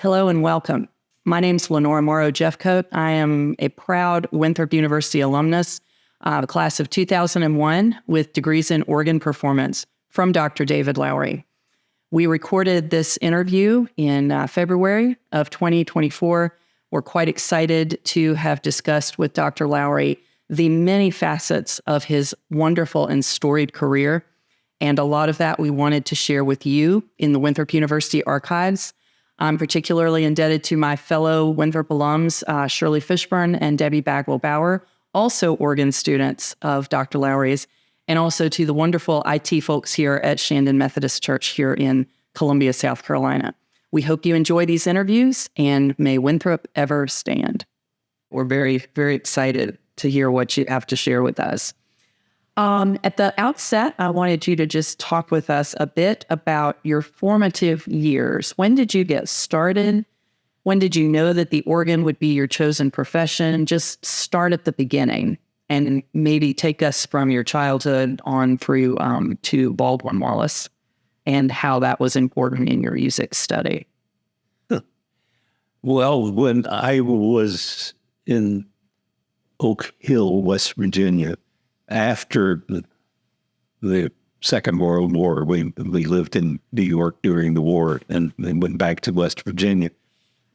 Hello and welcome. My name's Lenora M. Jeffcoat. I am a proud Winthrop University alumnus, class of 2001, with degrees in organ performance from Dr. David Lowry. We recorded this interview in February of 2024. We're quite excited to have discussed with Dr. Lowry the many facets of his wonderful and storied career. And a lot of that we wanted to share with you in the Winthrop University archives. I'm particularly indebted to my fellow Winthrop alums, Shirley Fishburne and Debbie Bagwell-Bauer, also organ students of Dr. Lowry's, and also to the wonderful IT folks here at Shandon Methodist Church here in Columbia, South Carolina. We hope you enjoy these interviews, and may Winthrop ever stand. We're very, very excited to hear what you have to share with us. At the outset, I wanted you to just talk with us a bit about your formative years. When did you get started? When did you know that the organ would be your chosen profession? Just start at the beginning and maybe take us from your childhood on through to Baldwin Wallace and how that was important in your music study. Well, when I was in Oak Hill, West Virginia, after the Second World War, we lived in New York during the war and then went back to West Virginia.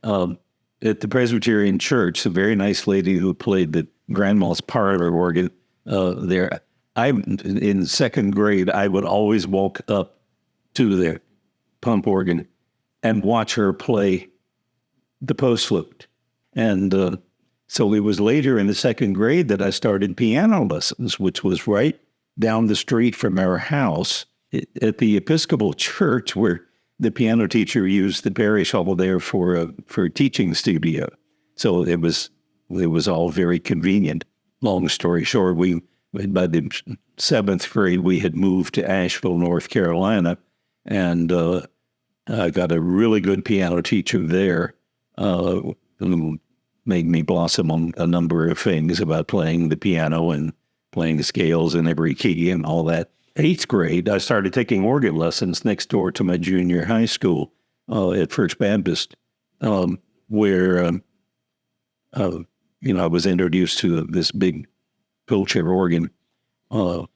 At the Presbyterian Church, a very nice lady who played the grandma's parlor organ there. In second grade, I would always walk up to the pump organ and watch her play the post flute. And so it was later in the second grade that I started piano lessons, which was right down the street from our house at the Episcopal Church, where the piano teacher used the parish hall there for a teaching studio. So it was all very convenient. Long story short, by the seventh grade, we had moved to Asheville, North Carolina, and I got a really good piano teacher there who made me blossom on a number of things about playing the piano and playing the scales in every key and all that. Eighth grade, I started taking organ lessons next door to my junior high school at First Baptist, where I was introduced to this big Pilcher organ. That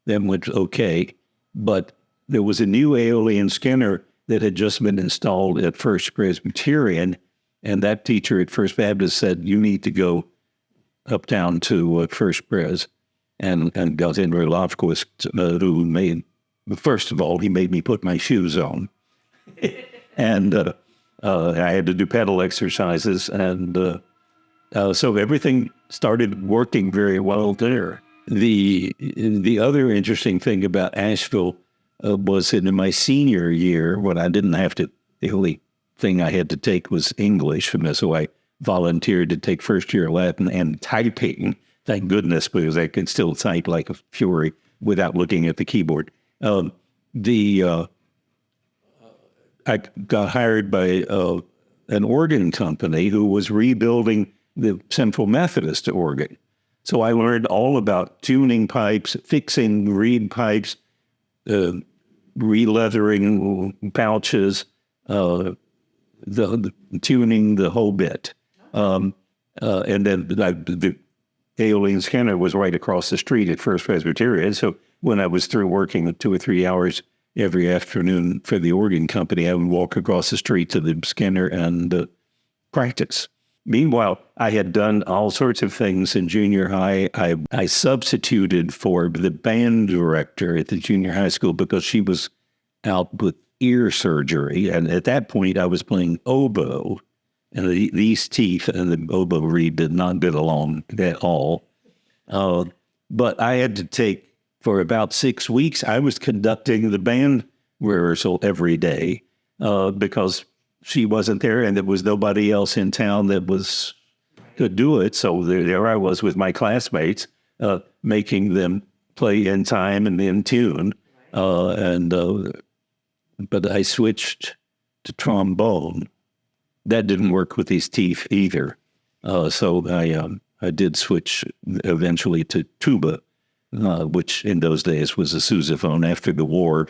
went okay, but there was a new Aeolian Skinner that had just been installed at First Presbyterian, and that teacher at First Baptist said, "You need to go uptown to First Pres." And got in Lofquist, who made, first of all, he made me put my shoes on. And I had to do pedal exercises. And so everything started working very well there. The other interesting thing about Asheville was in my senior year, when I didn't have to, the only thing I had to take was English. And so I volunteered to take first year Latin and typing. Thank goodness, because I could still type like a fury without looking at the keyboard. I got hired by an organ company who was rebuilding the Central Methodist organ. So I learned all about tuning pipes, fixing reed pipes, re-leathering pouches, the tuning the whole bit. And then the Aeolian Skinner was right across the street at First Presbyterian. So when I was through working 2 or 3 hours every afternoon for the organ company, I would walk across the street to the Skinner and practice. Meanwhile, I had done all sorts of things in junior high. I substituted for the band director at the junior high school because she was out with ear surgery. And at that point, I was playing oboe. And these teeth and the oboe reed did not get along at all. But I had to take, for about 6 weeks, I was conducting the band rehearsal every day because she wasn't there and there was nobody else in town that could do it. So there I was with my classmates, making them play in time and in tune. But I switched to trombone. That didn't work with these teeth either. So I did switch eventually to tuba, which in those days was a sousaphone. After the war,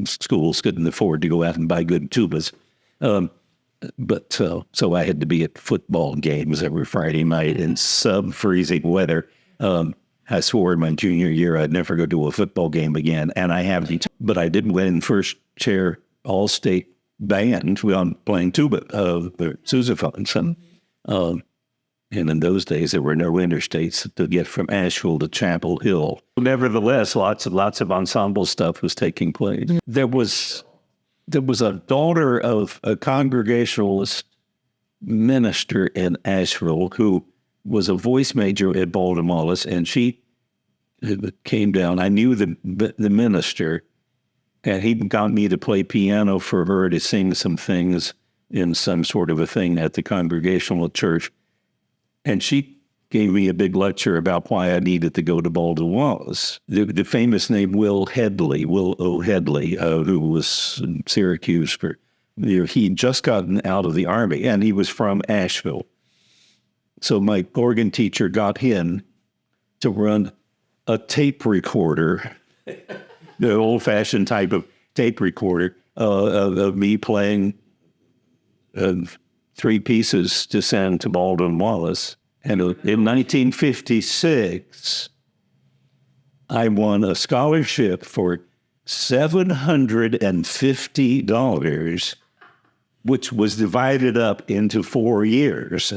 schools couldn't afford to go out and buy good tubas. But so I had to be at football games every Friday night in sub-freezing weather. I swore in my junior year I'd never go to a football game again, and I haven't. But I did win first chair all-state band on playing tuba, the sousaphones. And in those days, there were no interstates to get from Asheville to Chapel Hill. Nevertheless, lots of ensemble stuff was taking place. There was a daughter of a Congregationalist minister in Asheville who was a voice major at Baltimore, and she came down. I knew the minister, and he got me to play piano for her to sing some things in some sort of a thing at the Congregational church. And she gave me a big lecture about why I needed to go to Baltimore. The famous name Will O. Headley, who was in Syracuse for years. He'd just gotten out of the Army, and he was from Asheville. So my organ teacher got him to run a tape recorder, the old-fashioned type of tape recorder, of me playing 3 pieces to send to Baldwin Wallace. And in 1956, I won a scholarship for $750, which was divided up into 4 years.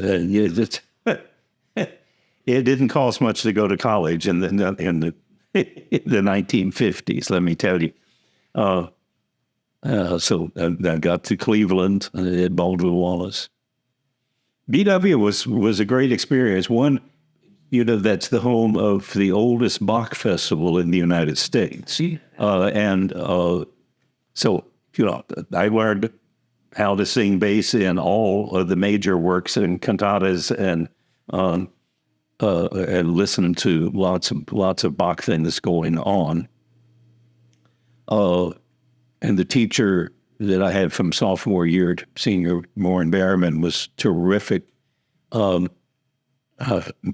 It didn't cost much to go to college in the 1950s, let me tell you. So I got to Cleveland at Baldwin Wallace. BW was a great experience. One, that's the home of the oldest Bach festival in the United States. So I learned how to sing bass in all of the major works and cantatas, and listen to lots of Bach things going on. And the teacher that I had from sophomore year to senior, Warren Berriman, was terrific.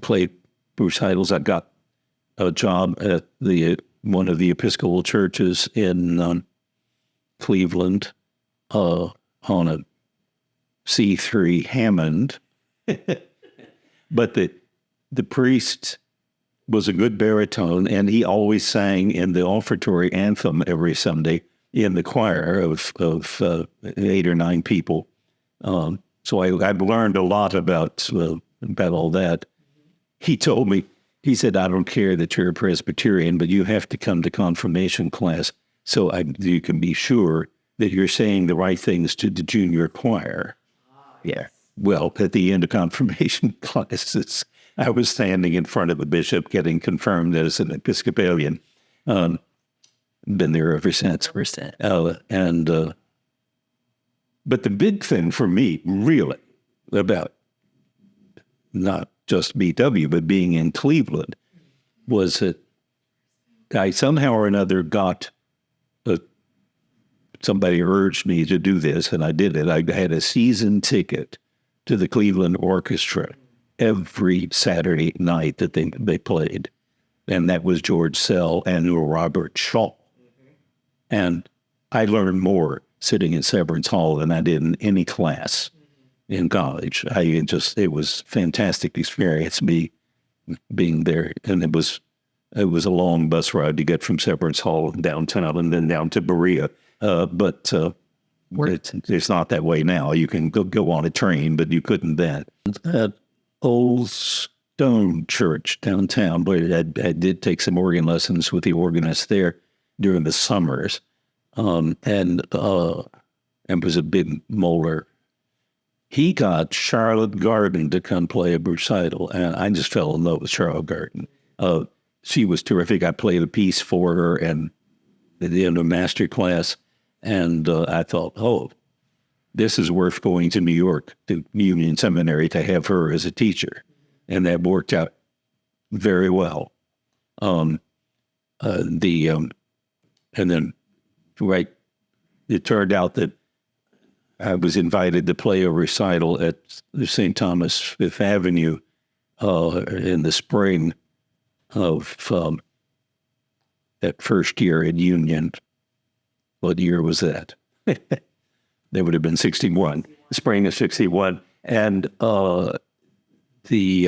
Played recitals. I got a job at one of the Episcopal churches in Cleveland on a C3 Hammond. But the priest was a good baritone, and he always sang in the offertory anthem every Sunday in the choir of 8 or 9 people. So I've learned a lot about all that. He told me, he said, I don't care that you're a Presbyterian, but you have to come to confirmation class so you can be sure that you're saying the right things to the junior choir. Yeah. Well, at the end of confirmation classes, I was standing in front of the bishop getting confirmed as an Episcopalian. Been there ever since. But the big thing for me, really, about not just BW, but being in Cleveland, was that I somehow or another got somebody urged me to do this, and I did it. I had a season ticket to the Cleveland Orchestra every Saturday night that they played. And that was George Sell and Robert Shaw. And I learned more sitting in Severance Hall than I did in any class in college. It was a fantastic experience, me being there. And it was a long bus ride to get from Severance Hall downtown and then down to Berea. But it's not that way now. You can go on a train, but you couldn't then. At Old Stone Church downtown, but I did take some organ lessons with the organist there during the summers, and was a big molar. He got Charlotte Garden to come play a recital, and I just fell in love with Charlotte Garden. She was terrific. I played a piece for her and at the end of master class, and I thought, oh, this is worth going to New York, to Union Seminary, to have her as a teacher. And that worked out very well. And then, right, it turned out that I was invited to play a recital at the St. Thomas Fifth Avenue in the spring of that first year in Union. What year was that? That would have been 61. spring of 61. And she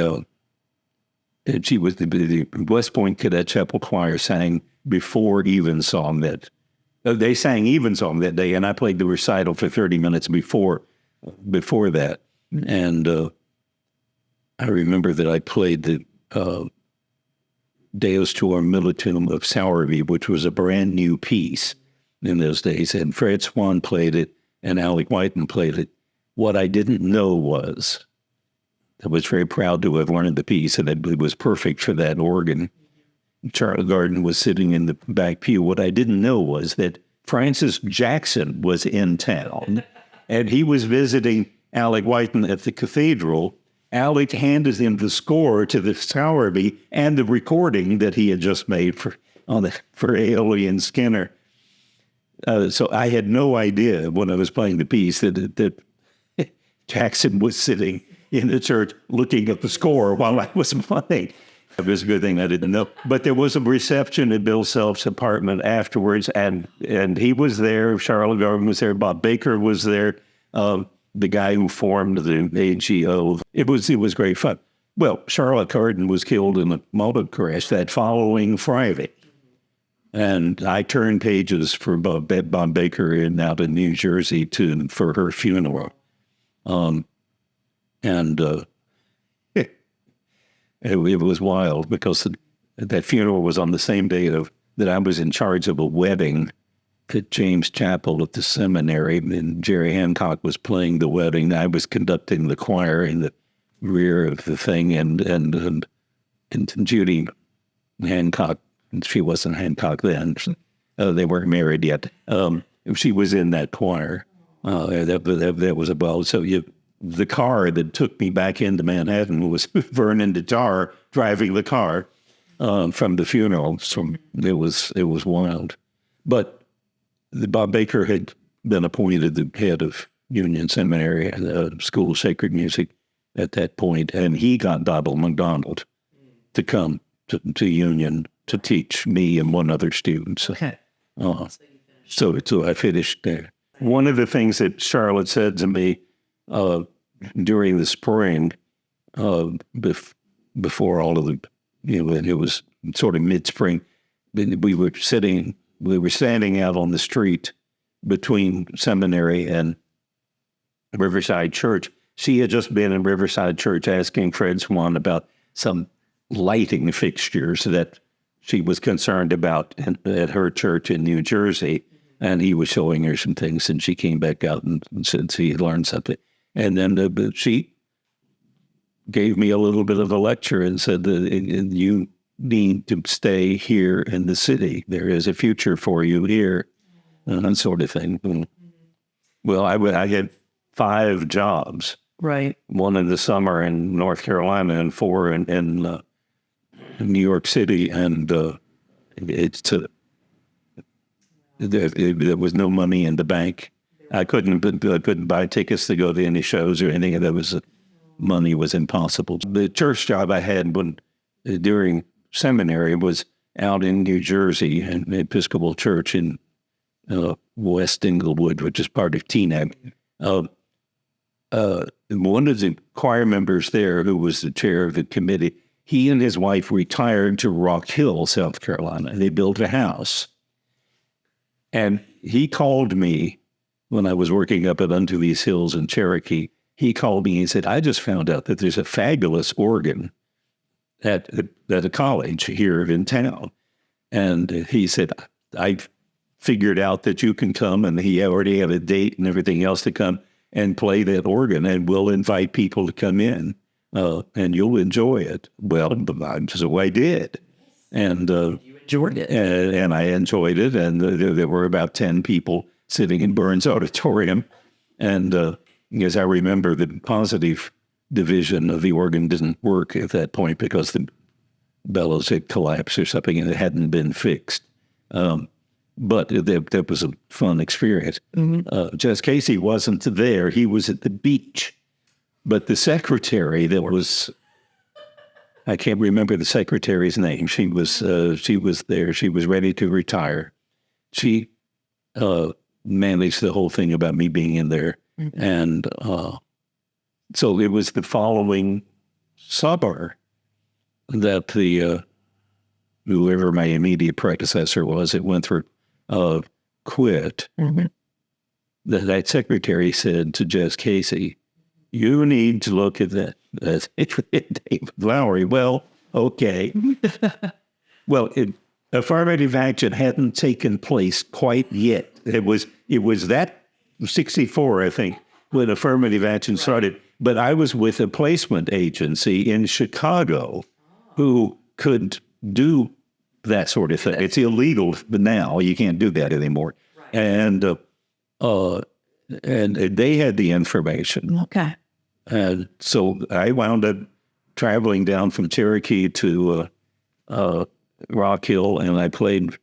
was the West Point Cadet Chapel Choir sang before Evensong that. They sang Evensong that day, and I played the recital for 30 minutes before that. And I remember that I played the Deus Tuor Militum of Sowerby, which was a brand new piece in those days. And Fred Swan played it, and Alec Whiten played it. What I didn't know was, I was very proud to have learned the piece, and it was perfect for that organ. Charlie Garden was sitting in the back pew. What I didn't know was that Francis Jackson was in town, and he was visiting Alec Whiten at the cathedral. Alec handed him the score to the Sowerby and the recording that he had just made for Ailey and Skinner. So I had no idea when I was playing the piece that Jackson was sitting in the church looking at the score while I was playing. It was a good thing I didn't know. But there was a reception at Bill Self's apartment afterwards, and he was there. Charlotte Garden was there. Bob Baker was there. The guy who formed the AGO. It was great fun. Well, Charlotte Garden was killed in a motor crash that following Friday. And I turned pages for Bob Baker out in New Jersey for her funeral. It was wild because that funeral was on the same day that I was in charge of a wedding at James Chapel at the seminary, and Jerry Hancock was playing the wedding. I was conducting the choir in the rear of the thing, and Judy Hancock, she wasn't Hancock then. They weren't married yet. She was in that choir. That was about so you. The car that took me back into Manhattan was Vernon Datar driving the car from the funeral. So it was wild. But Bob Baker had been appointed the head of Union Seminary School of Sacred Music at that point, and he got Donald McDonald to come to Union to teach me and one other student. So, Okay. So I finished there. One of the things that Charlotte said to me during the spring, before all of the, it was sort of mid-spring, we were standing out on the street between seminary and Riverside Church. She had just been in Riverside Church asking Fred Swan about some lighting fixtures that she was concerned about at her church in New Jersey. And he was showing her some things, and she came back out and said she had learned something. And then she gave me a little bit of a lecture and said that you need to stay here in the city. There is a future for you here, and that sort of thing. Well, I had 5 jobs. Right. 1 in the summer in North Carolina and 4 in New York City. And there was no money in the bank. I couldn't buy tickets to go to any shows or anything. Money was impossible. The church job I had during seminary was out in New Jersey, in the Episcopal Church in West Englewood, which is part of Teaneck. One of the choir members there, who was the chair of the committee, he and his wife retired to Rock Hill, South Carolina. They built a house. And he called me when I was working up at Unto These Hills in Cherokee. He called me and he said, I just found out that there's a fabulous organ at a college here in town. And he said, I figured out that you can come, and he already had a date and everything else to come and play that organ, and we'll invite people to come in, and you'll enjoy it. Well, so I did. And Enjoyed it. And I enjoyed it, and there were about 10 people sitting in Byrnes Auditorium. And as I remember, the positive division of the organ didn't work at that point because the bellows had collapsed or something, and it hadn't been fixed. But that was a fun experience. Mm-hmm. Jess Casey wasn't there. He was at the beach. But the secretary that was... I can't remember the secretary's name. She was there. She was ready to retire. She managed the whole thing about me being in there And so it was the following summer that the whoever my immediate predecessor was at Winthrop quit. That secretary said to Jess Casey, "You need to look at that David Lowry." Well, okay. Well, affirmative action hadn't taken place quite yet. It was that 64, I think, when affirmative action started. But I was with a placement agency in Chicago who could do that sort of thing. It's illegal now. You can't do that anymore. And they had the information. Okay. And so I wound up traveling down from Cherokee to Rock Hill, and I played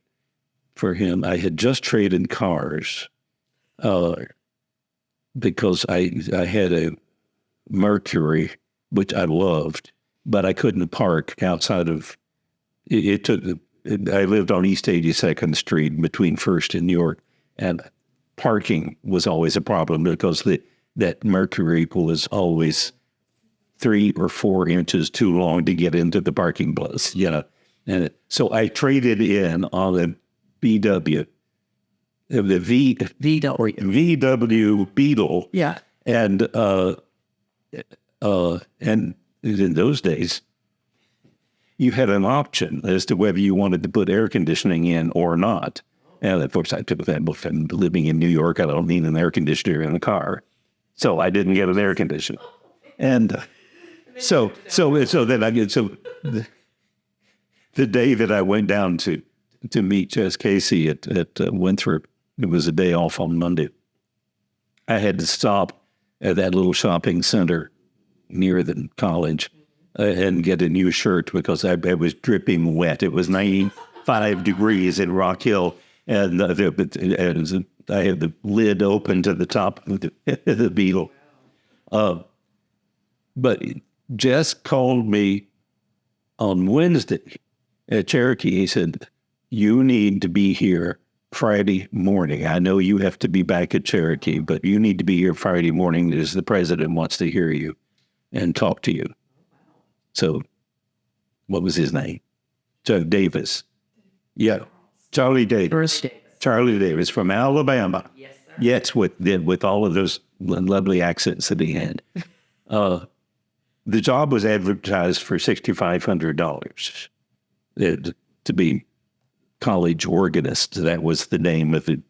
for him. I had just traded cars because I had a Mercury, which I loved, but I couldn't park outside of it. I lived on East 82nd Street between First and York, and parking was always a problem because that Mercury was always 3 or 4 inches too long to get into the parking place, And so I traded in on a VW Beetle. Yeah. And in those days, you had an option as to whether you wanted to put air conditioning in or not. And of course, I took that book. I'm living in New York. I don't need an air conditioner in the car, so I didn't get an air conditioner. And so the day that I went down to meet Jess Casey at Winthrop, it was a day off on Monday. I had to stop at that little shopping center near the college and get a new shirt because I was dripping wet. It was 95 degrees in Rock Hill, and I had the lid open to the top of the Beetle. But Jess called me on Wednesday at Cherokee. He said, "You need to be here Friday morning. I know you have to be back at Cherokee, but you need to be here Friday morning because the president wants to hear you and talk to you." So, what was his name? Davis. Yeah, Charlie Davis. Charlie Davis from Alabama. Yes, sir. Yes, with all of those lovely accents that he had. The job was advertised for $6,500 to be college organist. That was the name of the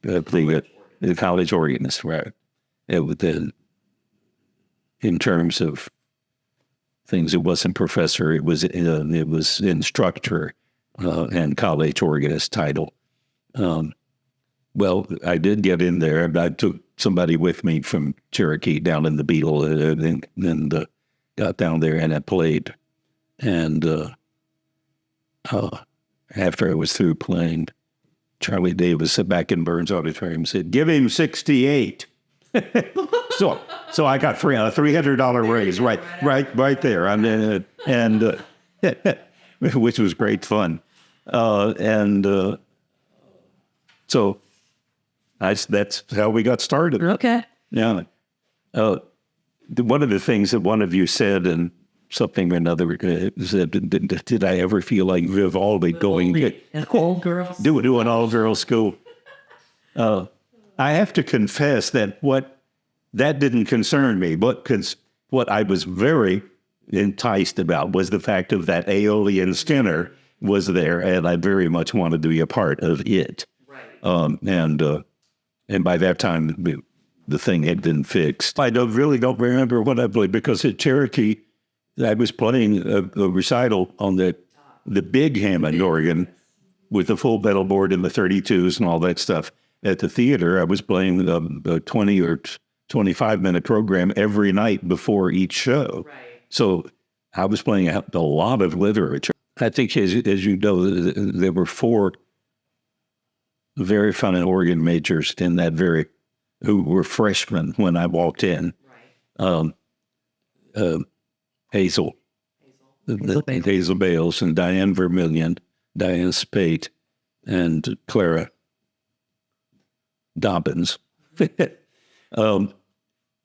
college organist, right? In terms of things, it wasn't professor; it was instructor and college organist title. Well, I did get in there, and I took somebody with me from Cherokee down in the Beetle, and got down there, and I played. And after I was through playing, Charlie Davis sat back in Byrnes Auditorium and said, "Give him 68." So I got a $300 raise right there, and which was great fun, so that's how we got started. Okay. Yeah. One of the things that one of you said, and something or another, said, did I ever feel like Vivaldi going to an all-girls do an all-girls school? I have to confess that that didn't concern me, but what I was very enticed about was the fact of that Aeolian Skinner was there, and I very much wanted to be a part of it. Right. And by that time, the thing had been fixed. I don't remember what I played, because at Cherokee, I was playing a recital on the big Hammond organ with the full pedal board and the 32s and all that stuff. At the theater, I was playing a 20 or 25-minute program every night before each show. Right. So I was playing a lot of literature. I think, as you know, there were 4 very fine organ majors in that who were freshmen when I walked in. Right. Hazel Bales, and Diane Vermillion, Diane Spate, and Clara Dobbins.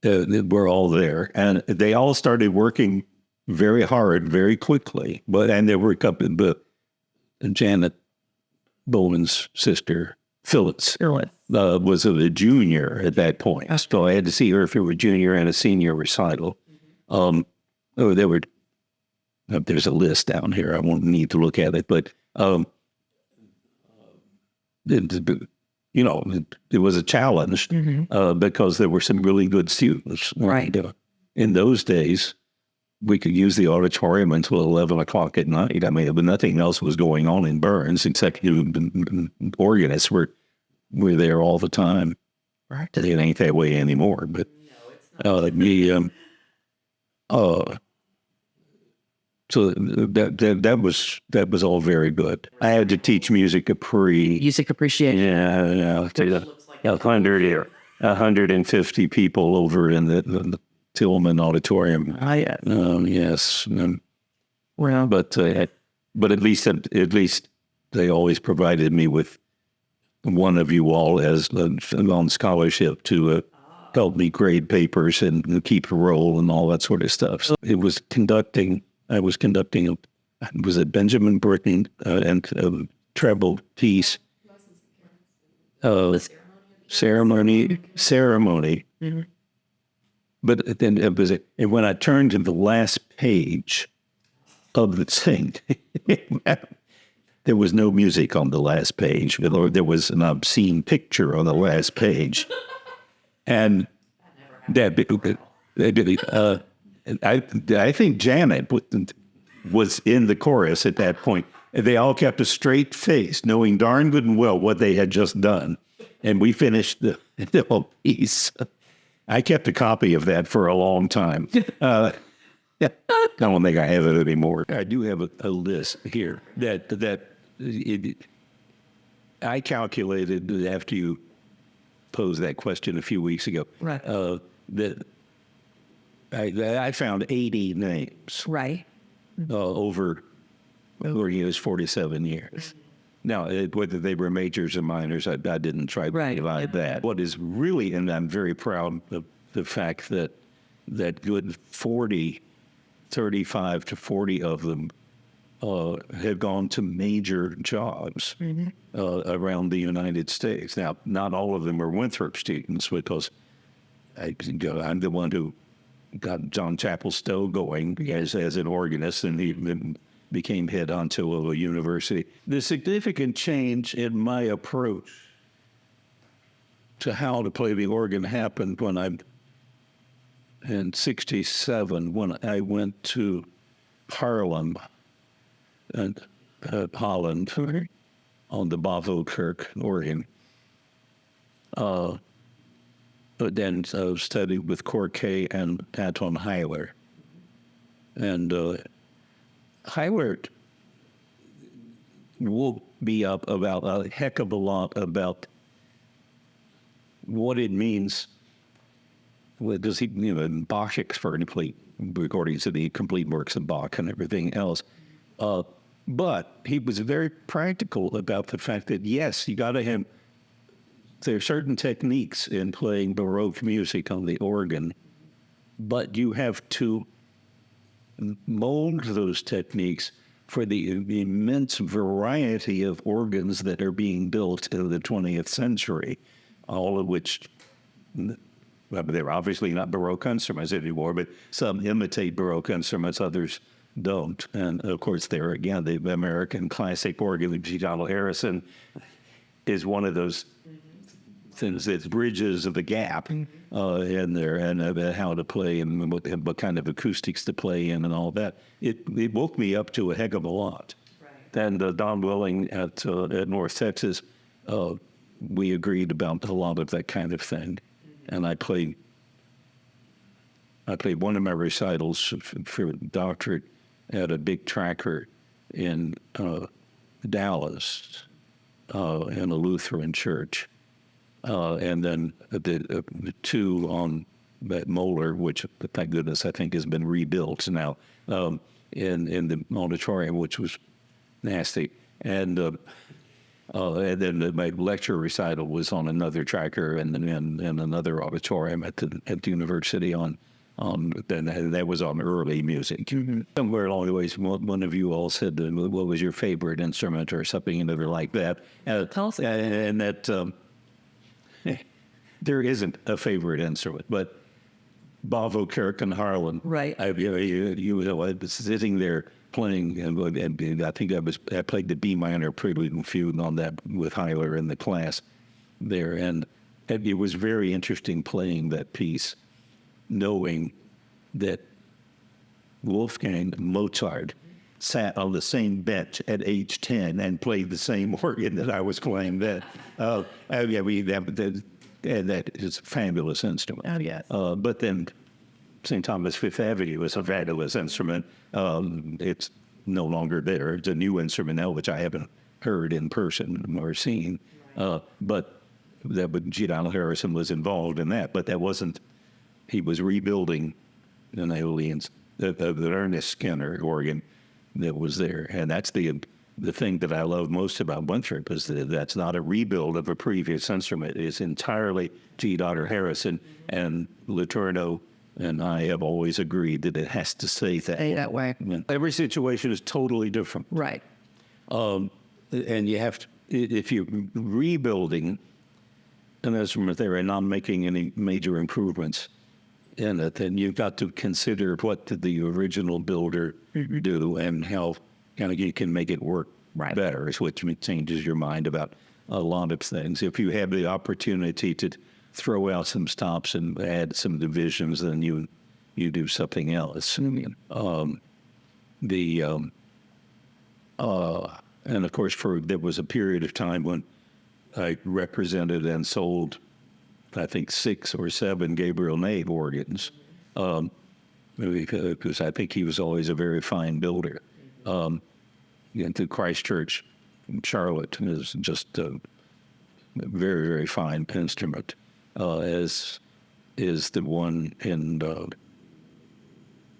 were all there, and they all started working very hard, very quickly. And there were a couple, but Janet Bowman's sister, Phyllis, was a junior at that point. Okay. So I had to see her for a junior and a senior recital. There's a list down here. I won't need to look at it, but it was a challenge because there were some really good students. Right. In those days, we could use the auditorium until 11 o'clock at night. I mean, but nothing else was going on in Byrnes except organists were there all the time. Right. It ain't that way anymore. But so that was all very good. I had to teach music music appreciation. Yeah, 150 people over in the Tillman Auditorium. Oh, yeah. Yes. Well, but at least they always provided me with one of you all as on scholarship to help me grade papers and keep a roll and all that sort of stuff. So I was conducting. Was it Benjamin Britten and treble piece? Ceremony. Mm-hmm. But then and when I turned to the last page of the thing, there was no music on the last page, or there was an obscene picture on the last page, and I think Janet was in the chorus at that point. They all kept a straight face, knowing darn good and well what they had just done, and we finished the whole piece. I kept a copy of that for a long time. I don't think I have it anymore. I do have a list here that I calculated after you posed that question a few weeks ago. Right. That I found 80 names. Right. Over 47 years. Now, whether they were majors or minors, I didn't try to divide that. What is really, and I'm very proud of the fact that good 35 to 40 of them have gone to major jobs around the United States. Now, not all of them are Winthrop students because I'm the one who got John Chapel Stowe going as an organist, and he became head honcho of a university. The significant change in my approach to how to play the organ happened when in 1967, when I went to Haarlem and Holland on the Bavo-Kerk organ. But then I studied with Corquet and Anton Heiler. And Heiler woke me up about a heck of a lot about what it means. Because he, Bach expertly recordings of the complete works of Bach and everything else. But he was very practical about the fact that, yes, you got to have, there are certain techniques in playing Baroque music on the organ, but you have to mold those techniques for the immense variety of organs that are being built in the 20th century, all of which, well, they're obviously not Baroque instruments anymore, but some imitate Baroque instruments, others don't. And of course, there again, the American classic organ, G. Harrison, is one of those things that bridges the gap in there, and about how to play and what kind of acoustics to play in and all that. It woke me up to a heck of a lot. Right. And Don Willing at North Texas, we agreed about a lot of that kind of thing. And I played one of my recitals for doctorate at a big tracker in Dallas in a Lutheran church. And then the two on that Moeller, which, thank goodness, I think has been rebuilt now in the auditorium, which was nasty. And And then my lecture recital was on another tracker and another auditorium at the university then that was on early music. Somewhere along the way, one of you all said, "What was your favorite instrument?" or something like that. And that there isn't a favorite instrument, but Bavo, Kirk, and Harlan. Right. I was sitting there playing, and I think I played the B minor prelude and fugue on that with Heiler in the class there, and it was very interesting playing that piece, knowing that Wolfgang Mozart sat on the same bench at age 10 and played the same organ that I was playing then. And that is a fabulous instrument. Oh, yes. But then St. Thomas Fifth Avenue is a fabulous instrument. It's no longer there. It's a new instrument now, which I haven't heard in person or seen. But G. Donald Harrison was involved in that. But that wasn't, he was rebuilding the Napoleon's, the Ernest Skinner organ that was there. And that's the thing that I love most about Winthrop is that that's not a rebuild of a previous instrument. It's entirely G. Donald Harrison, and Letourneau and I have always agreed that it has to stay that way. Every situation is totally different. Right. And you have to, if you're rebuilding an instrument there and not making any major improvements in it, then you've got to consider what did the original builder do and how you can make it work better, which changes your mind about a lot of things. If you have the opportunity to throw out some stops and add some divisions, then you do something else. And of course, there was a period of time when I represented and sold, I think, 6 or 7 Gabriel Kney organs, because I think he was always a very fine builder. To Christ Church in Charlotte is just a very, very fine instrument, as is the one in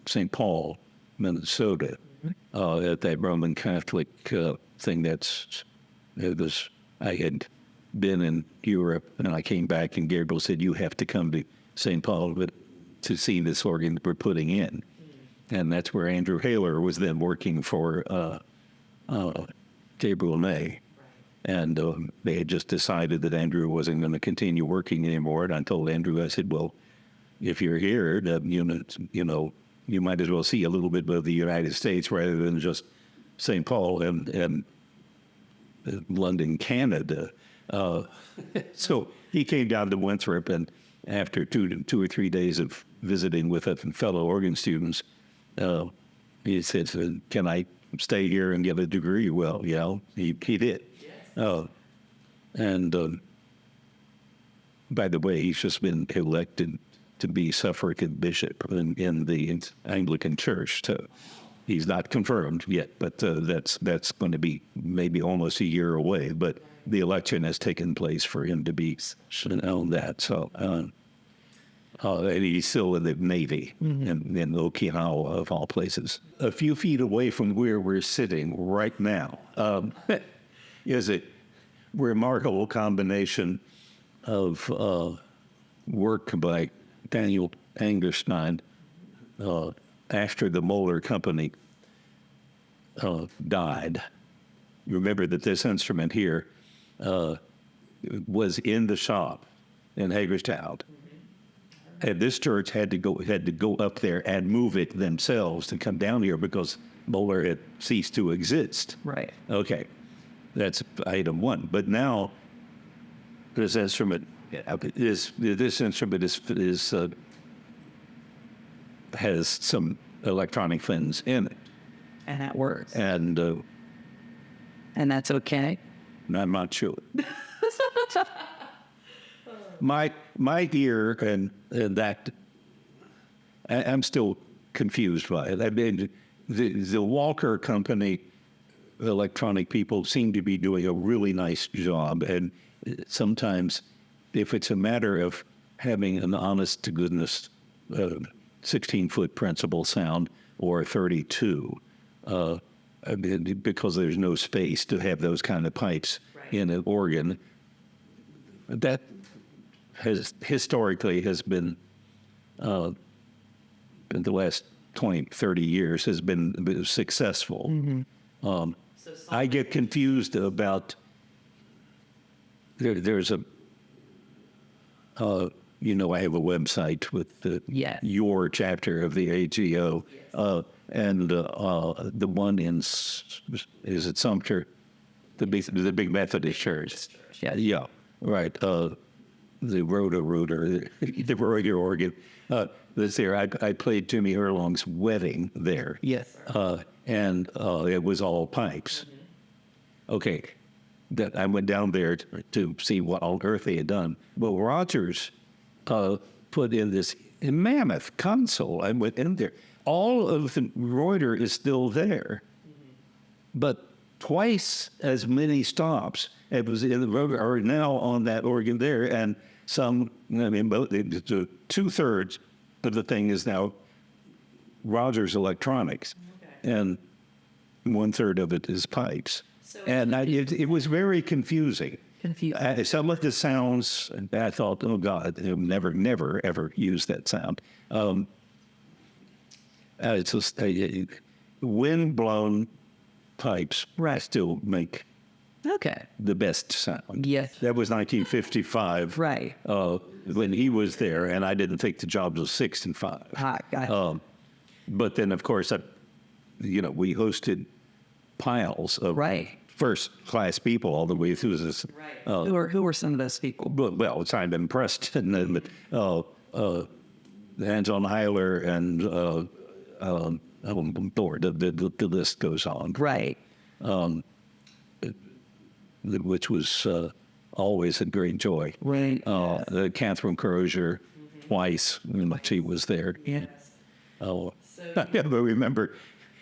St. Paul, Minnesota, at that Roman Catholic thing I had been in Europe, and I came back, and Gabriel said, "You have to come to St. Paul to see this organ we're putting in." And that's where Andrew Haler was then working for Gabriel Kney. And they had just decided that Andrew wasn't going to continue working anymore. And I told Andrew, I said, "Well, if you're here, you might as well see a little bit of the United States rather than just St. Paul and London, Canada." So he came down to Winthrop, and after two or 3 days of visiting with fellow organ students, he said, "Can I stay here and get a degree?" Well, yeah, he did. Yes. And by the way, he's just been elected to be suffragan bishop in the Anglican Church. So he's not confirmed yet, but that's going to be maybe almost a year away. But the election has taken place for him to be on that. So and he's still in the Navy in Okinawa, of all places. A few feet away from where we're sitting right now is a remarkable combination of work by Daniel Angerstein after the Moeller Company died. You remember that this instrument here was in the shop in Hagerstown. And this church had to go up there and move it themselves to come down here because Moeller had ceased to exist. Right. Okay, that's item one. But now this instrument has some electronic fins in it, And that works. and And that's okay. I'm not sure. My ear and that, I'm still confused by it. I mean, the Walker Company electronic people seem to be doing a really nice job, and sometimes, if it's a matter of having an honest to goodness 16-foot principal sound or 32, because there's no space to have those kind of pipes in an organ, that has historically been in the last 20, 30 years has been successful. I get confused about there's a I have a website with your chapter of the AGO, and the one in is it Sumter, the big Methodist church. Yeah, right. The rotor, the Reuter organ. Was there. I played Jimmy Erlong's wedding there. Yes. And it was all pipes. Okay. That I went down there to see what on earth they had done. Well, Rogers put in this mammoth console. I went in there. All of the Reuter is still there, but twice as many stops it was in the Reuter are now on that organ there, and some. I mean, 2/3 of the thing is now Rogers Electronics, and 1/3 of it is pipes. And it was very confusing. Some of the sounds, I thought, oh God, never, ever use that sound. It's just wind-blown pipes still make the best sound. Yes. That was 1955. Right. When he was there, and I didn't think the job was 6 and 5. Gotcha. But then, of course, we hosted piles of first-class people all the way through this. Right. Who were some of those people? Well, Simon Preston, but Anton Heiler, and Lord, the list goes on. Right. Which was always a great joy. Right. Catherine Crozier, twice when she was there. Yes. But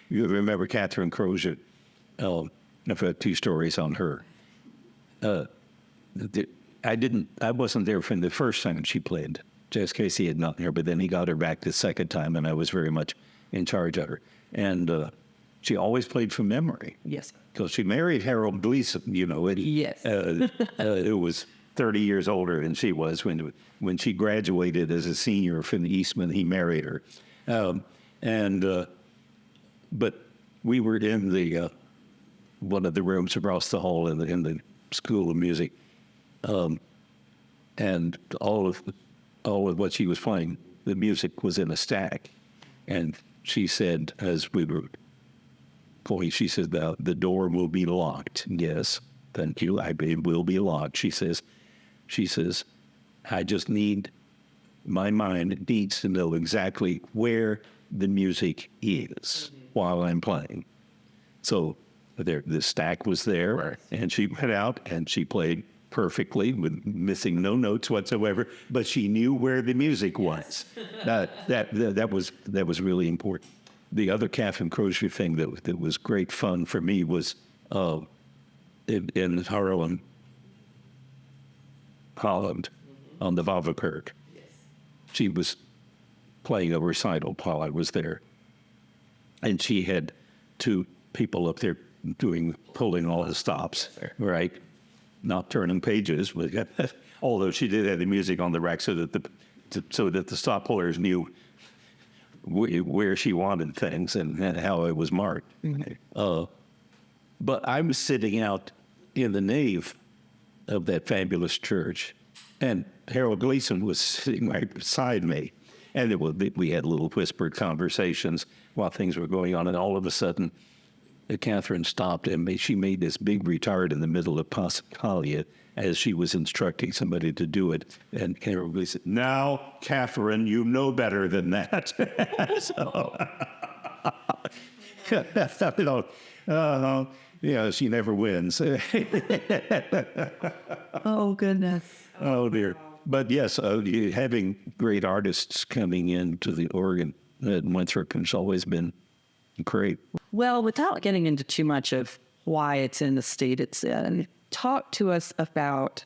you remember Catherine Crozier. I've had 2 stories on her. I wasn't there from the first time she played. Jess Casey had not here, but then he got her back the second time, and I was very much in charge of her. And she always played from memory. Yes. Because she married Harold Gleason, Yes. Who was 30 years older than she was when she graduated as a senior from the Eastman. He married her. But we were in the one of the rooms across the hall in the School of Music, and all of what she was playing, the music was in a stack, and she said as we were going, she said, "The door will be locked." Yes, thank you. It will be locked. She says, I just my mind needs to know exactly where the music is while I'm playing. So the stack was there, and she went out and she played perfectly with missing no notes whatsoever, but she knew where the music was. That was really important. The other Catherine Crozier thing that was great fun for me was in Haarlem, Holland, on the Waterkerk. She was playing a recital while I was there, and she had 2 people up there pulling all the stops, right? Not turning pages, although she did have the music on the rack so that the stop pullers knew where she wanted things and how it was marked. But I was sitting out in the nave of that fabulous church, and Harold Gleason was sitting right beside me. And we had little whispered conversations while things were going on, and all of a sudden, Catherine stopped, and she made this big retard in the middle of Passacaglia as she was instructing somebody to do it. And Harold said, "Now, Catherine, you know better than that." She never wins. Oh, goodness. Oh, dear. But yes, having great artists coming into the organ at Winthrop has always been great. Well, without getting into too much of why it's in the state it's in, talk to us about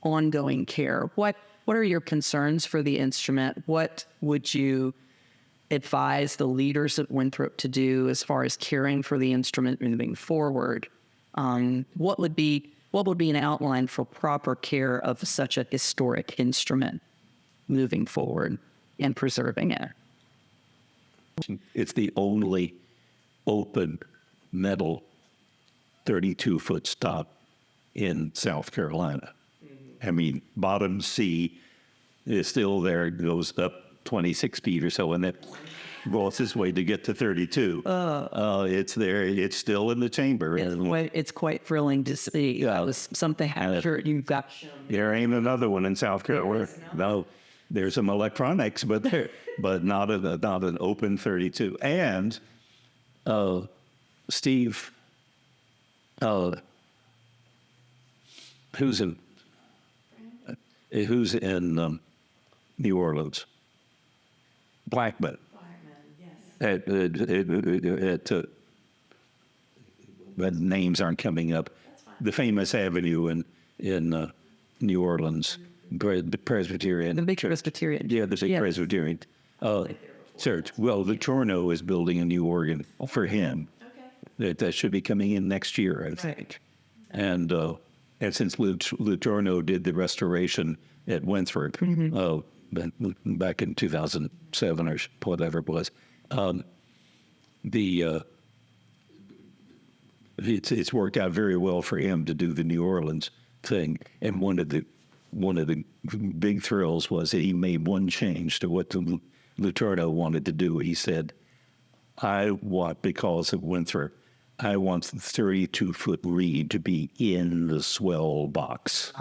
ongoing care. What are your concerns for the instrument? What would you advise the leaders of Winthrop to do as far as caring for the instrument moving forward? What would be what would be an outline for proper care of such a historic instrument moving forward and preserving it? It's the only open metal 32-foot stop in South Carolina. I mean, bottom C is still there. It goes up 26 feet or so, and that goes this way to get to 32. It's there. It's still in the chamber. It's quite thrilling to see. Yeah. That was something I'm sure you've got. There ain't another one in South Carolina. No, there's some electronics, but not an open 32. And Steve, who's in New Orleans? Blackman. Yes. But names aren't coming up. The famous avenue in New Orleans, the Presbyterian. The big Presbyterian. Yeah, the big Presbyterian church. Well, the Torno is building a new organ for him. Okay. That should be coming in next year, I think. And since Lutorno did the restoration at Winthrop back in 2007 or whatever it was, it's worked out very well for him to do the New Orleans thing. And one of the big thrills was that he made one change to what Lutorno wanted to do. He said, because of Winthrop, I want the 32-foot reed to be in the swell box.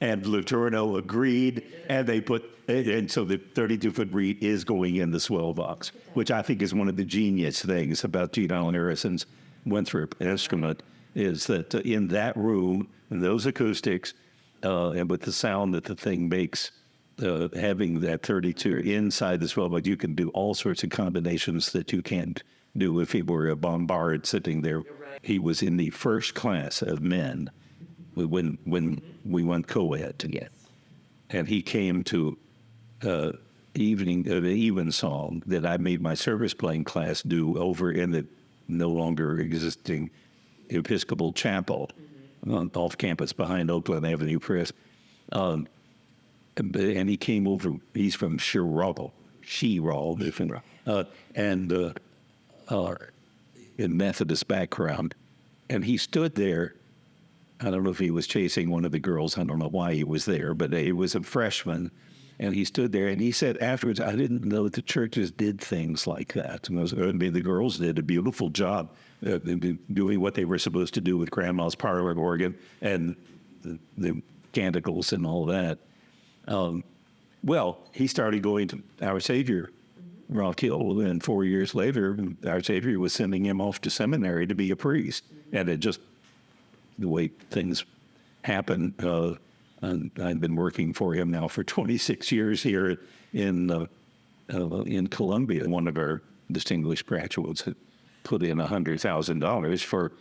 And Lutorno agreed, and so the 32-foot reed is going in the swell box, which I think is one of the genius things about Gene Allen Harrison's Winthrop instrument, is that in that room, in those acoustics, and with the sound that the thing makes, having that 32 inside the swell box, you can do all sorts of combinations that you can't do if he were a bombard sitting there. Right. He was in the first class of men when we went co-ed. Yes. And he came to evensong that I made my service playing class do over in the no longer existing Episcopal Chapel off campus behind Oakland Avenue Press. And he came over. He's from Sheraw, in Methodist background, and he stood there. I don't know if he was chasing one of the girls. I don't know why he was there, but he was a freshman, and he stood there, and he said afterwards, I didn't know that the churches did things like that. And the girls did a beautiful job doing what they were supposed to do with Grandma's parlor organ and the canticles and all that. Well, he started going to Our Savior Rock Hill, and 4 years later, Our Savior was sending him off to seminary to be a priest. And it just, the way things happen, and I've been working for him now for 26 years here in Columbia. One of our distinguished graduates had put in $100,000 for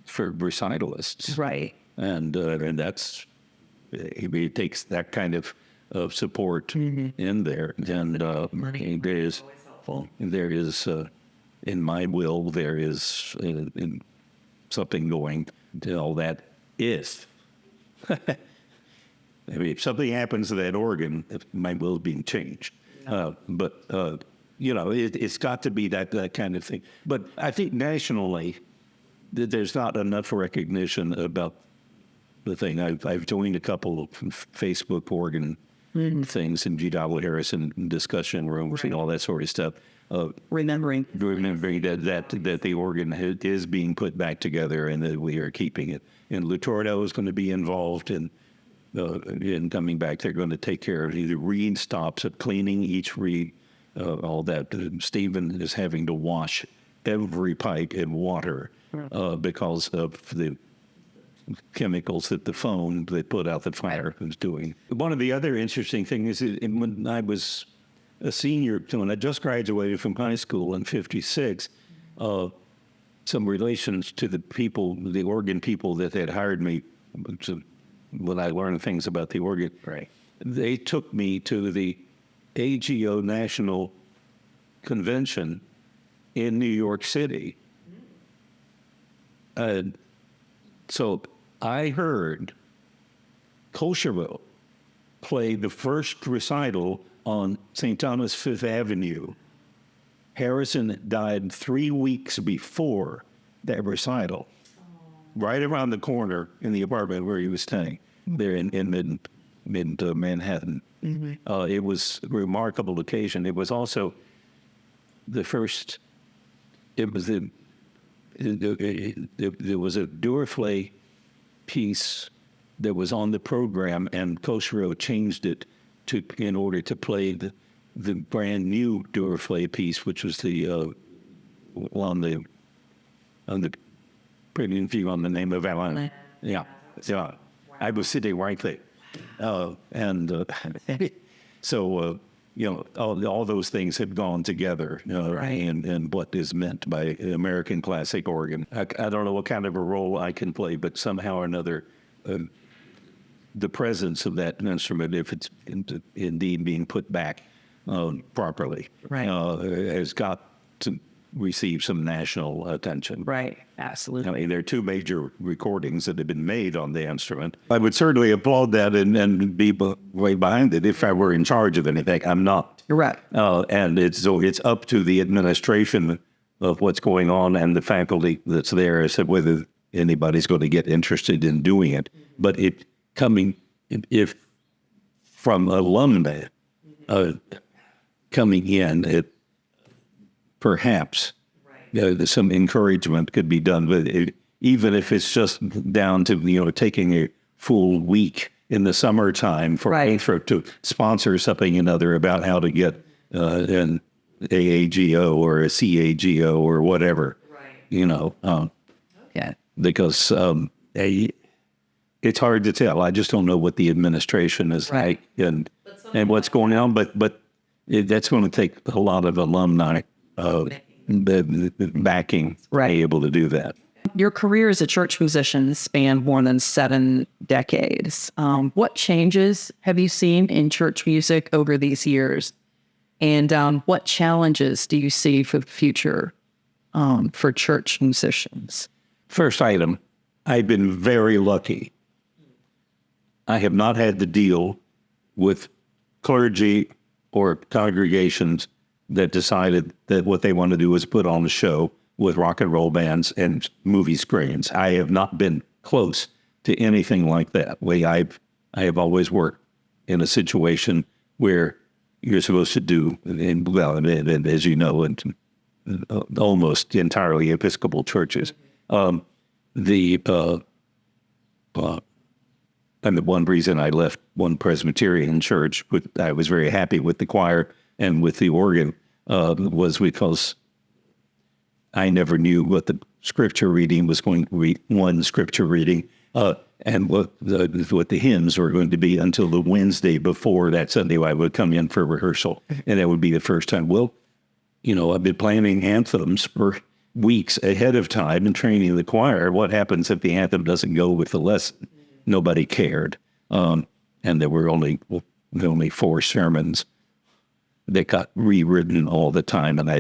recitalists. Right. And that's, it takes that kind of support in there. And there is in my will, there is something going to all that if. I mean, if something happens to that organ, my will is being changed. But it's got to be that kind of thing. But I think nationally, there's not enough recognition about the thing. I've joined a couple of Facebook organ things in G. W. Harrison discussion rooms and all that sort of stuff. Remembering that the organ is being put back together and that we are keeping it. And Lutorno is going to be involved in coming back. They're going to take care of the reed stops, of cleaning each reed, all that. Stephen is having to wash every pipe in water because of the chemicals that the foam that put out the fire is doing. One of the other interesting things is when I was a senior, when I just graduated from high school in '56, some relations to the people, the organ people that had hired me when I learned things about the organ, they took me to the AGO National Convention in New York City So I heard Koshiro play the first recital on St. Thomas Fifth Avenue. Harrison died 3 weeks before that recital, right around the corner in the apartment where he was staying, there in mid Manhattan. It was a remarkable occasion. It was also the first. It was there was a Duruflé piece that was on the program, and Koshiro changed it in order to play the brand new Duruflé piece, which was the on the premium view on the name of Alan. Yeah, so I was sitting right there, so all those things have gone together, and what is meant by American classic organ. I don't know what kind of a role I can play, but somehow or another, the presence of that instrument, if it's indeed being put back properly, has got to receive some national attention. Right, absolutely. I mean, there are two major recordings that have been made on the instrument. I would certainly applaud that and be way behind it if I were in charge of anything. I'm not. You're right. And it's up to the administration of what's going on and the faculty that's there as to whether anybody's going to get interested in doing it. But if from alumni coming in, perhaps some encouragement could be done with it, even if it's just down to taking a full week in the summertime for Winthrop to sponsor something another about how to get an AAGO or a CAGO or whatever, because it's hard to tell. I just don't know what the administration is like and what's going on, but that's going to take a lot of alumni backing to be able to do that. Your career as a church musician spanned more than 7 decades. What changes have you seen in church music over these years? And what challenges do you see for the future for church musicians? First item, I've been very lucky. I have not had to deal with clergy or congregations that decided that what they want to do is put on a show with rock and roll bands and movie screens. I have not been close to anything like that. I have always worked in a situation where you're supposed to do, and as you know, in almost entirely Episcopal churches, and the one reason I left one Presbyterian church, I was very happy with the choir and with the organ, was because I never knew what the scripture reading was going to be, one scripture reading, and what the hymns were going to be until the Wednesday before that Sunday I would come in for rehearsal. And that would be the first time. Well, I've been planning anthems for weeks ahead of time and training the choir. What happens if the anthem doesn't go with the lesson? Nobody cared. And there were only 4 sermons that got rewritten all the time, and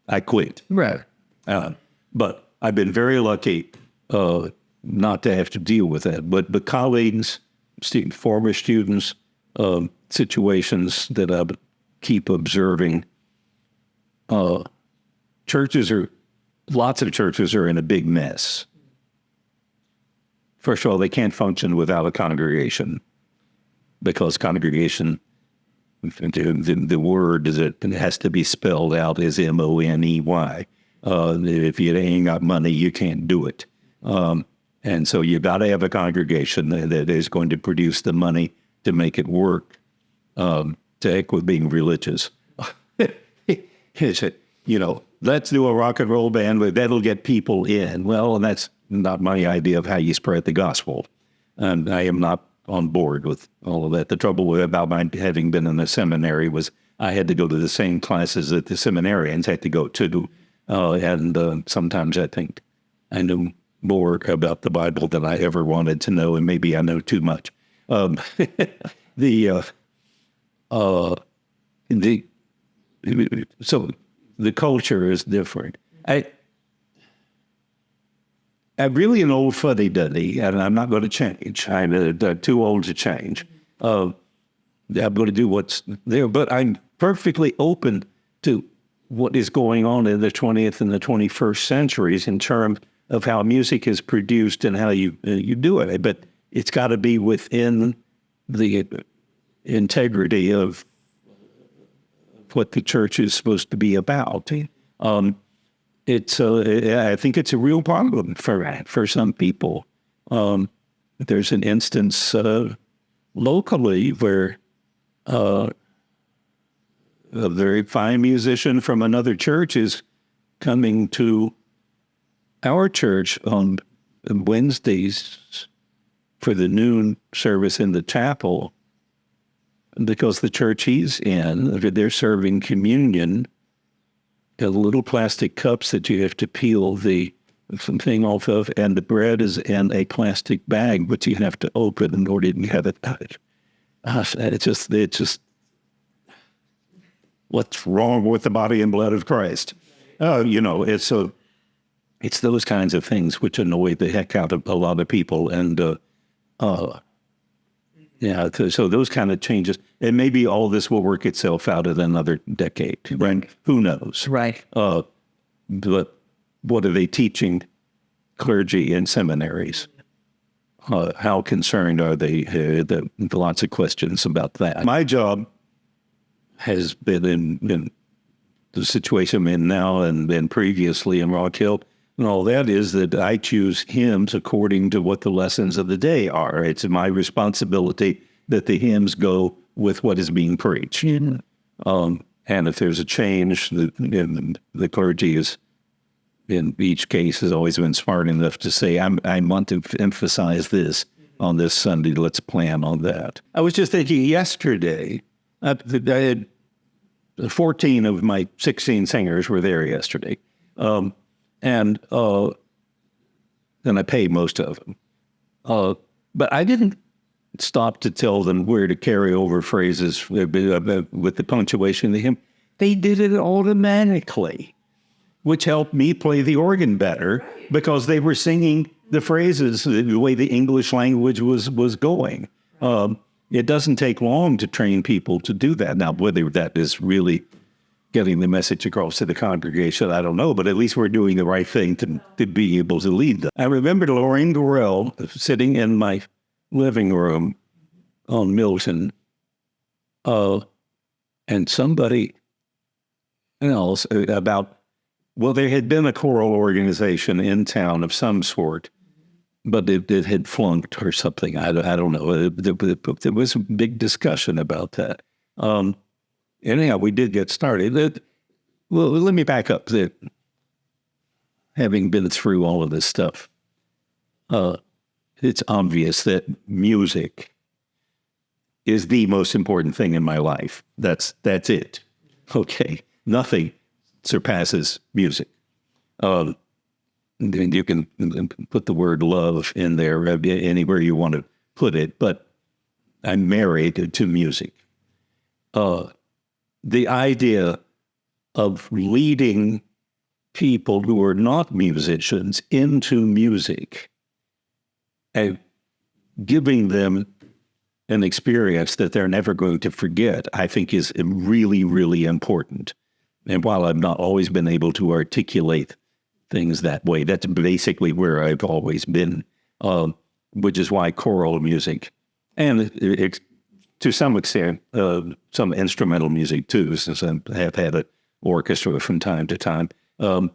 I quit. Right. But I've been very lucky not to have to deal with that. But colleagues, former students, situations that I keep observing, lots of churches are in a big mess. First of all, they can't function without a congregation because congregation, the word is it has to be spelled out as M-O-N-E-Y. If you ain't got money, you can't do it. And so you got to have a congregation that is going to produce the money to make it work. To heck with being religious. Let's do a rock and roll band, that'll get people in. Well, and that's not my idea of how you spread the gospel. And I am not on board with all of that. The trouble about my having been in the seminary was I had to go to the same classes that the seminarians had to go to. And sometimes I think I knew more about the Bible than I ever wanted to know, and maybe I know too much. So the culture is different. I'm really an old fuddy-duddy, and I'm not going to change. I'm too old to change. I'm going to do what's there, but I'm perfectly open to what is going on in the 20th and the 21st centuries in terms of how music is produced and how you do it. But it's got to be within the integrity of what the church is supposed to be about. I think it's a real problem for some people. There's an instance locally where a very fine musician from another church is coming to our church on Wednesdays for the noon service in the chapel, because the church he's in, they're serving communion in little plastic cups that you have to peel the thing off of, and the bread is in a plastic bag, which you have to open in order to have it touched. It's just, what's wrong with the body and blood of Christ? It's those kinds of things which annoy the heck out of a lot of people, and so those kind of changes, and maybe all this will work itself out in another decade, right? Who knows? Right. But what are they teaching clergy in seminaries? How concerned are they? Lots of questions about that. My job has been in the situation I'm in now and then previously in Rock Hill, and all that is that I choose hymns according to what the lessons of the day are. It's my responsibility that the hymns go with what is being preached. And if there's a change, the clergy is, in each case, has always been smart enough to say, I want to emphasize this on this Sunday. Let's plan on that. I was just thinking yesterday, I had 14 of my 16 singers were there yesterday. And I paid most of them. But I didn't stop to tell them where to carry over phrases with the punctuation of the hymn. They did it automatically, which helped me play the organ better because they were singing the phrases the way the English language was going. It doesn't take long to train people to do that. Now, whether that is really getting the message across to the congregation, I don't know, but at least we're doing the right thing to be able to lead them. I remember Lorraine Durrell sitting in my living room on Milton, and somebody else about, well, there had been a choral organization in town of some sort, but it had flunked or something. I don't know. There was a big discussion about that. Anyhow, we did get started. Well, let me back up. Having been through all of this stuff, it's obvious that music is the most important thing in my life. That's it. Okay, nothing surpasses music. You can put the word love in there anywhere you want to put it, but I'm married to music. The idea of leading people who are not musicians into music and giving them an experience that they're never going to forget, I think is really, really important. And while I've not always been able to articulate things that way, that's basically where I've always been, which is why choral music, and to some extent, some instrumental music too, since I have had an orchestra from time to time. I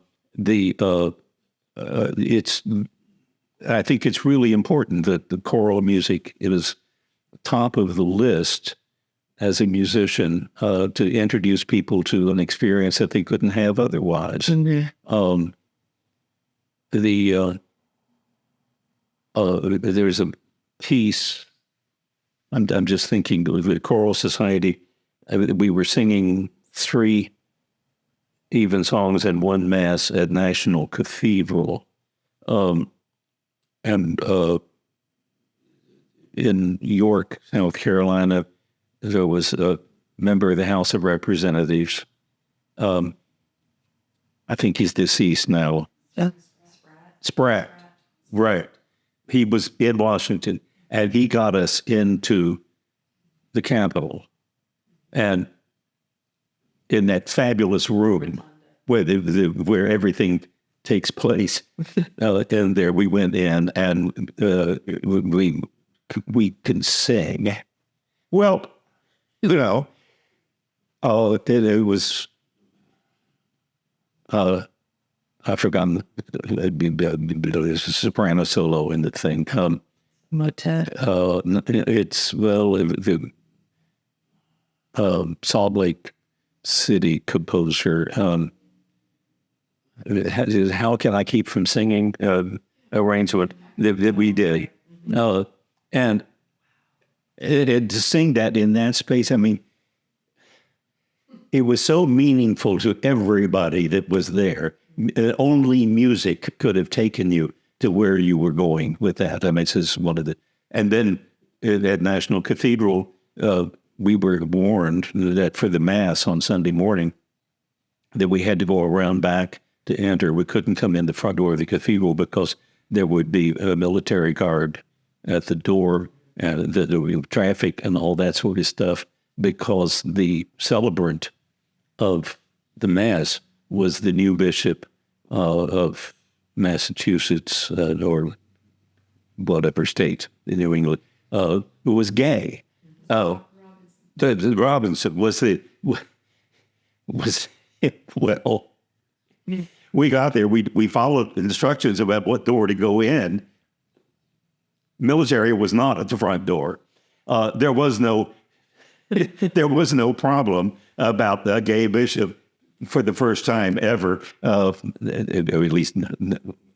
think it's really important that the choral music is top of the list as a musician to introduce people to an experience that they couldn't have otherwise. Mm-hmm. There's a piece. I'm just thinking of the choral society. We were singing 3 evensongs and 1 mass at National Cathedral, and in York, South Carolina, there was a member of the House of Representatives. I think he's deceased now. Spratt. Right. He was in Washington, and he got us into the Capitol, and in that fabulous room where everything takes place. And there we went in, and we can sing. Well, it was. I've forgotten there's a soprano solo in the thing. Motet. It's the Salt Lake City composer. How can I keep from singing arrangement that we did? And to sing that in that space, I mean, it was so meaningful to everybody that was there. Only music could have taken you to where you were going with that. I mean, this is one of the. And then at National Cathedral, we were warned that for the Mass on Sunday morning, that we had to go around back to enter. We couldn't come in the front door of the cathedral because there would be a military guard at the door, and there would be traffic and all that sort of stuff, because the celebrant of the Mass was the new bishop of Massachusetts or whatever state in New England, who was gay. Oh, Robinson was well. We got there. We followed instructions about what door to go in. Military was not at the front door. There was no problem about a gay bishop for the first time ever, or at least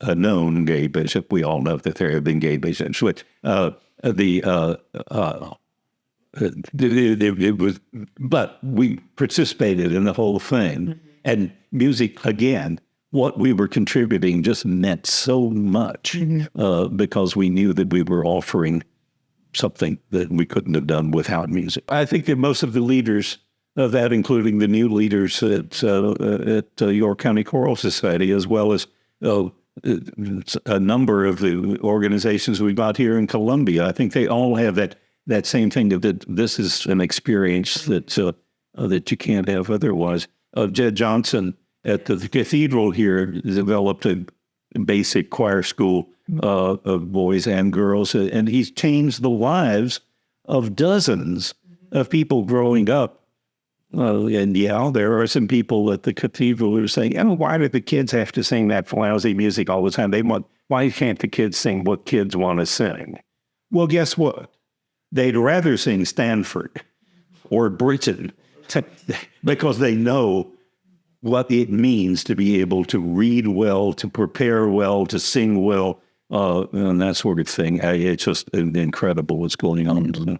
a known gay bishop. We all know that there have been gay bishops. It was, but we participated in the whole thing. Mm-hmm. And music, again, what we were contributing just meant so much, mm-hmm. Because we knew that we were offering something that we couldn't have done without music. I think that most of the leaders of that, including the new leaders at York County Choral Society, as well as a number of the organizations we've got here in Columbia, I think they all have that same thing, that this is an experience that you can't have otherwise. Jed Johnson at the cathedral here developed a basic choir school of boys and girls, and he's changed the lives of dozens of people growing up. And there are some people at the cathedral who are saying, why do the kids have to sing that lousy music all the time? Why can't the kids sing what kids want to sing? Well, guess what? They'd rather sing Stanford or Britain because they know what it means to be able to read well, to prepare well, to sing well, and that sort of thing. It's just incredible what's going on. Mm-hmm.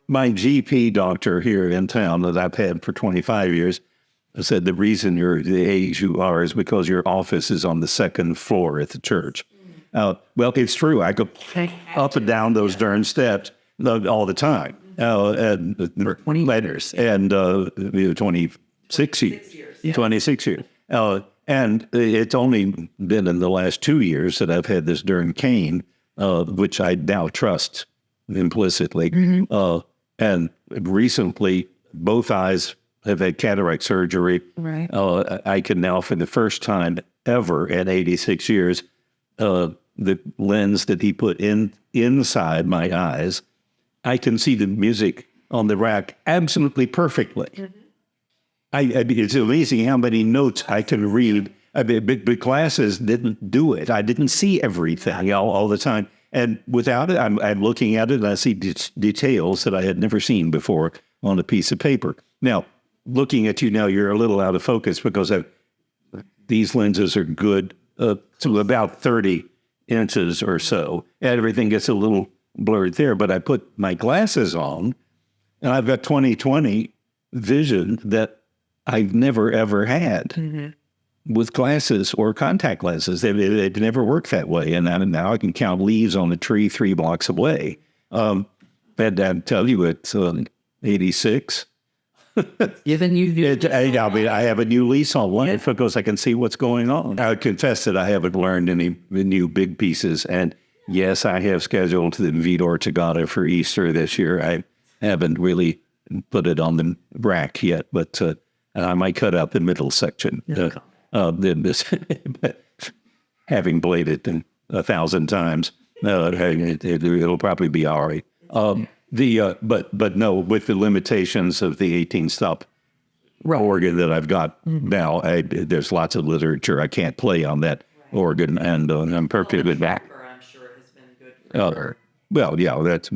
My GP doctor here in town that I've had for 25 years said the reason you're the age you are is because your office is on the second floor at the church. Well, it's true. I go up and down those darn steps all the time. And 20 letters. And 26 years. Yeah. 26 years. And it's only been in the last 2 years that I've had this darn cane, which I now trust implicitly. Mm-hmm. And recently, both eyes have had cataract surgery. Right. I can now, for the first time ever at 86 years, the lens that he put inside my eyes, I can see the music on the rack absolutely perfectly. Mm-hmm. It's amazing how many notes I can read. But glasses didn't do it. I didn't see everything all the time. And without it, I'm looking at it and I see details that I had never seen before on a piece of paper. Now, looking at you now, you're a little out of focus because these lenses are good to about 30 inches or so. And everything gets a little blurred there. But I put my glasses on and I've got 20/20 vision that I've never, ever had. Mm-hmm. With glasses or contact lenses. They've never worked that way. And now I can count leaves on the tree 3 blocks away. And I'd tell you at 86, Given you, I mean, I have a new lease on life because I can see what's going on. I would confess that I haven't learned any new big pieces. And yes, I have scheduled the Vidor Toccata for Easter this year. I haven't really put it on the rack yet, but I might cut out the middle section. Having played it 1,000 times, it'll probably be all right. But no, with the limitations of the 18-stop organ that I've got now, there's lots of literature I can't play on that organ, and I'm perfectly good back. I'm sure has been good for well, yeah, that's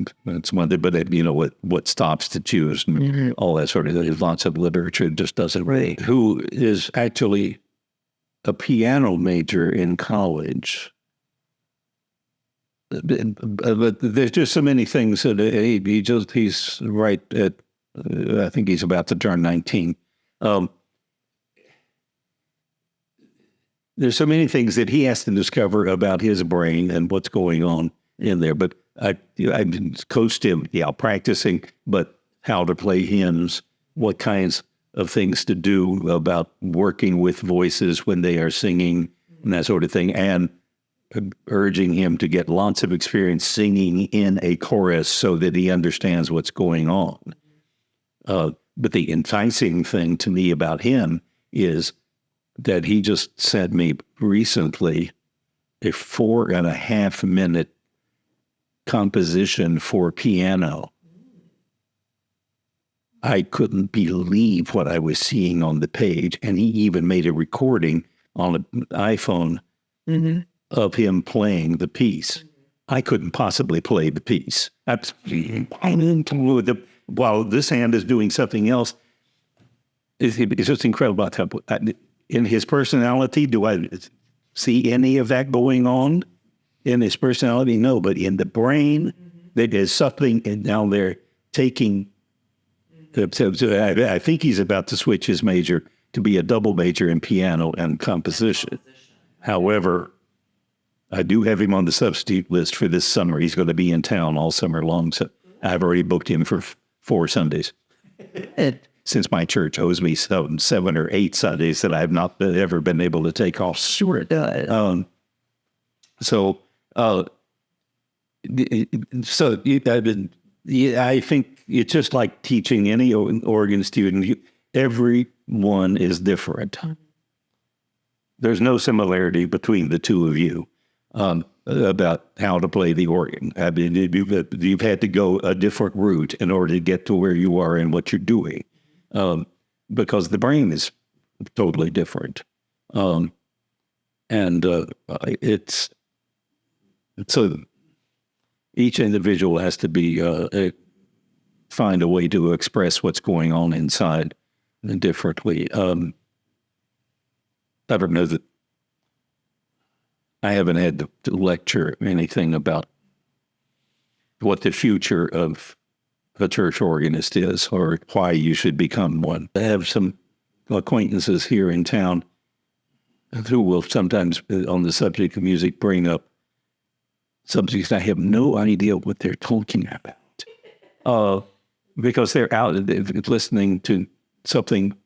one thing, but you know what stops to choose and all that sort of thing. There's lots of literature, it just doesn't really. Who is actually a piano major in college. But there's just so many things that he's right at, I think he's about to turn 19. There's so many things that he has to discover about his brain and what's going on in there. But I coached him, practicing, but how to play hymns, what kinds of things to do about working with voices when they are singing and that sort of thing. And urging him to get lots of experience singing in a chorus so that he understands what's going on. But the enticing thing to me about him is that he just sent me recently a 4.5-minute composition for piano. I couldn't believe what I was seeing on the page, and he even made a recording on an iPhone of him playing the piece. I couldn't possibly play the piece. While this hand is doing something else, it's just incredible about how, in his personality, do I see any of that going on? In his personality, no, but in the brain, there is something down there taking. I think he's about to switch his major to be a double major in piano and composition. However, I do have him on the substitute list for this summer. He's going to be in town all summer long, so I've already booked him for 4 Sundays. Since my church owes me 7 or 8 Sundays that I've not ever been able to take off. Sure it does. I think it's just like teaching any organ student. Everyone is different. There's no similarity between the two of you about how to play the organ. I mean, you've had to go a different route in order to get to where you are and what you're doing, because the brain is totally different. It's so each individual has to be find a way to express what's going on inside differently. I don't know that I haven't had to lecture anything about what the future of a church organist is or why you should become one. I have some acquaintances here in town who will sometimes, on the subject of music, bring up subjects I have no idea what they're talking about. Because they're out listening to something.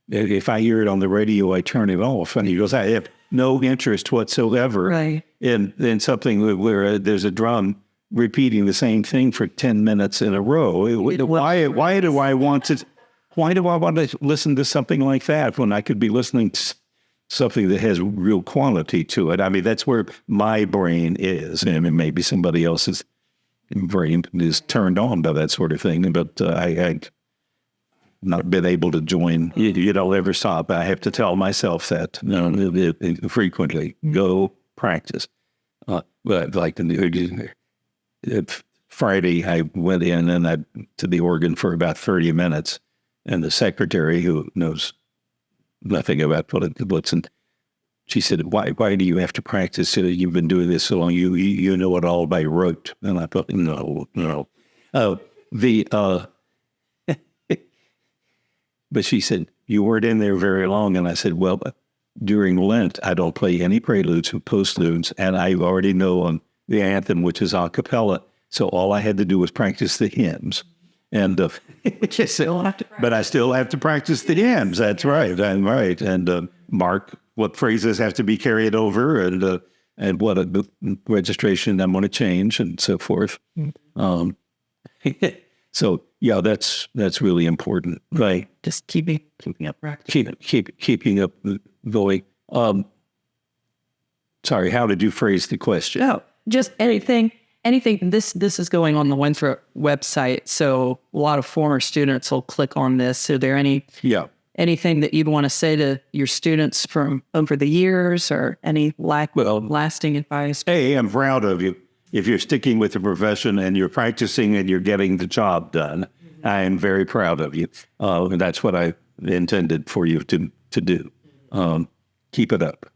If I hear it on the radio, I turn it off. And he goes, I have no interest whatsoever in something where there's a drum repeating the same thing for 10 minutes in a row. Why do I want to listen to something like that when I could be listening to something that has real quality to it? I mean, that's where my brain is. I mean, maybe somebody else's brain is turned on by that sort of thing, but I've not been able to join. You don't ever stop. I have to tell myself that frequently. Go practice. But like Friday, I went in and to the organ for about 30 minutes, and the secretary, who knows nothing about what's in, she said, "Why do you have to practice? You've been doing this so long. You know it all by rote." And I thought, no. But she said, "You weren't in there very long." And I said, "Well, during Lent, I don't play any preludes or postludes, and I already know the anthem, which is a cappella. So all I had to do was practice the hymns. And but I still have to practice the ends. That's right. I'm right. And mark what phrases have to be carried over, and what a registration I'm going to change, and so forth. So yeah, that's really important, right? Just keeping up practice. Keeping up going. Sorry, how did you phrase the question? No, just anything. This is going on the Winthrop website, so a lot of former students will click on this. Are there anything that you'd want to say to your students from over the years, or any lasting advice? Hey, I'm proud of you. If you're sticking with the profession and you're practicing and you're getting the job done, I am very proud of you. And that's what I intended for you to do. Keep it up.